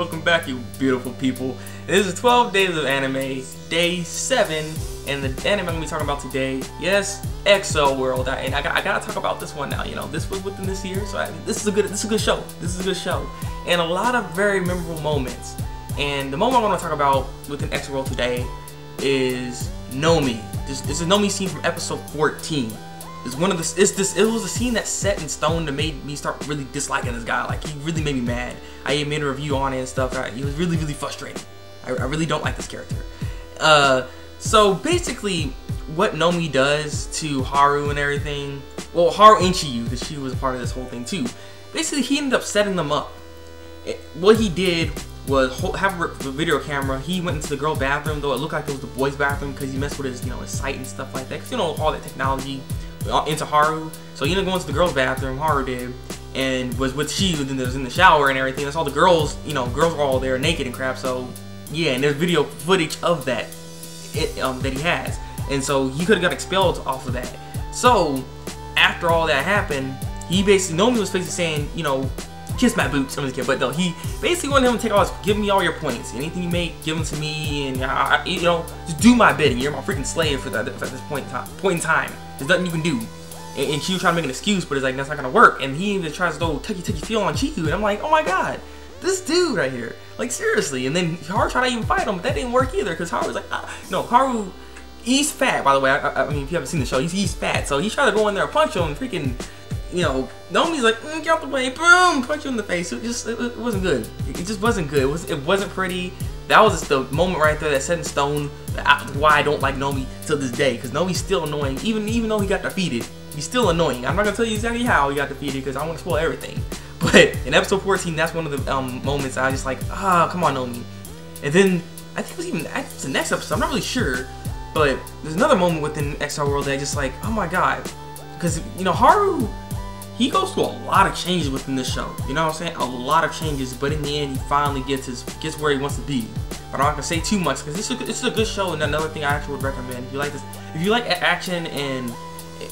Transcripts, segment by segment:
Welcome back, you beautiful people. This is 12 Days of Anime, Day 7, and the anime I'm going to be talking about today, yes, Accel World. And I gotta talk about this one now. You know, this was within this year, so this is a good show. This is a good show, and a lot of very memorable moments. And the moment I want to talk about within Accel World today is Nomi. This is a Nomi scene from episode 14. It's one of the it was a scene that's set in stone that made me start really disliking this guy. Like, he really made me mad. I even made a review on it and stuff. It was really frustrating. I really don't like this character. So basically, what Nomi does to Haru and everything. Well, Haru and Chiyu, because she was a part of this whole thing too. Basically, he ended up setting them up. What he did was have a video camera. He went into the girl bathroom, though it looked like it was the boys' bathroom, because he messed with his, his sight and stuff like that. Because all that technology into Haru. So he ended up going to the girls' bathroom. Haru did, and was with Chiyu. Then was in the shower and everything. That's all the girls. Girls were all there naked and crap. So yeah, and there's video footage of that that he has, and so he could have got expelled off of that. So after all that happened, he basically Nomi was basically saying, kiss my boots. I'm just kidding, but no, he basically wanted him to take all his, give me all your points, anything you make, give them to me, and just do my bidding. You're my freaking slave for this point in time. There's nothing you can do. And Chiyu trying to make an excuse, but it's like, that's not gonna work. And he even tries to go touchy feel on Chiyu, and I'm like, oh my god, this dude right here, like, seriously. And then Haru tried to even fight him, but that didn't work either, because Haru was like, no, Haru, he's fat, by the way. I mean, if you haven't seen the show, he's fat, so he tried to go in there and punch him, and freaking, Nomi's like, get out the way, boom, punch him in the face. It wasn't good. It just wasn't good. It wasn't pretty. That was just the moment right there that set in stone why I don't like Nomi till this day, because Nomi's still annoying. Even though he got defeated, he's still annoying. I'm not gonna tell you exactly how he got defeated, because I don't want to spoil everything. But in episode 14, that's one of the moments I was just like, come on, Nomi. And then I think it was even the next episode. I'm not really sure, but there's another moment within Accel World that I just like, oh my god, because Haru, he goes through a lot of changes within this show. You know what I'm saying? A lot of changes, but in the end, he finally gets where he wants to be. But I'm not gonna say too much, because it's a good show, and another thing I actually would recommend if you like this, if you like action and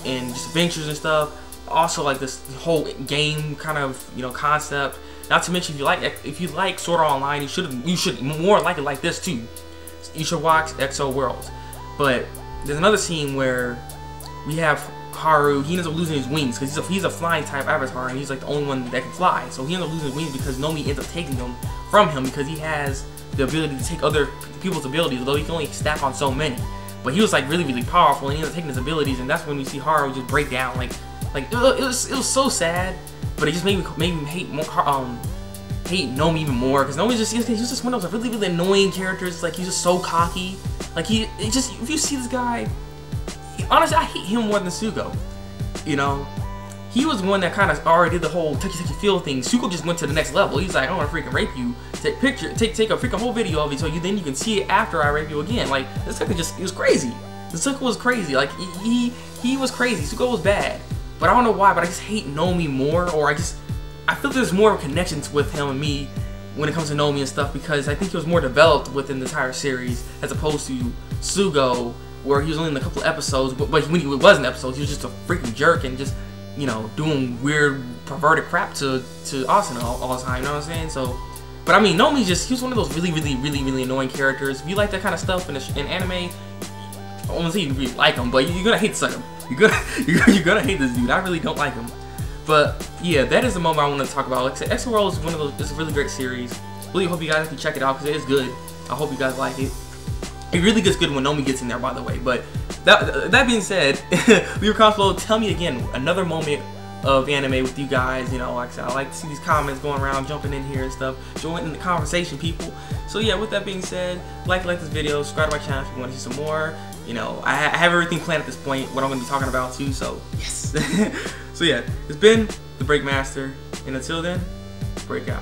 just adventures and stuff. Also, like this whole game kind of concept. Not to mention, if you like Sword Art Online, you should more like it like this too. You should watch Accel World. But there's another scene where we have Haru. He ends up losing his wings because he's a flying type avatar, and he's like the only one that can fly. So he ends up losing his wings because Nomi ends up taking them from him, because he has the ability to take other people's abilities, although he can only stack on so many. But he was like really powerful, and he ends up taking his abilities, and that's when we see Haru just break down. Like it was so sad, but it just made me hate Nomi even more, because Nomi's he's just one of those really annoying characters. Like, he's just so cocky. Like, if you see this guy, honestly, I hate him more than Sugo. He was one that kind of already did the whole touchy feel thing. Sugo just went to the next level. He's like, I want to freaking rape you. Take a freaking whole video of it, so then you can see it after I rape you again. Like, this guy he was crazy. This Sugo was crazy. Like, he was crazy. Sugo was bad. But I don't know why, but I just hate Nomi more, or I feel there's more connections with him and me when it comes to Nomi and stuff, because I think he was more developed within the entire series, as opposed to Sugo, where he was only in a couple of episodes, but when he was in episodes, he was just a freaking jerk and just, doing weird, perverted crap to Asuna all the time, you know what I'm saying? So, but I mean, Nomi's he was one of those really annoying characters. If you like that kind of stuff in anime, I won't say you really like him, but you're gonna hate him. You're gonna hate this dude. I really don't like him. But yeah, that is the moment I want to talk about. Like I said, Accel World is one of those. It's a really great series. Really hope you guys can check it out, because it is good. I hope you guys like it. It really gets good when Nomi gets in there, by the way. But that being said, leave a comment below. Tell me again another moment of anime with you guys. Like I said, I like to see these comments going around, jumping in here and stuff. Join in the conversation, people. So yeah, with that being said, like this video, subscribe to my channel if you want to see some more. I have everything planned at this point, what I'm going to be talking about too, so yes. So yeah, it's been Thabreakmaster, and until then, break out.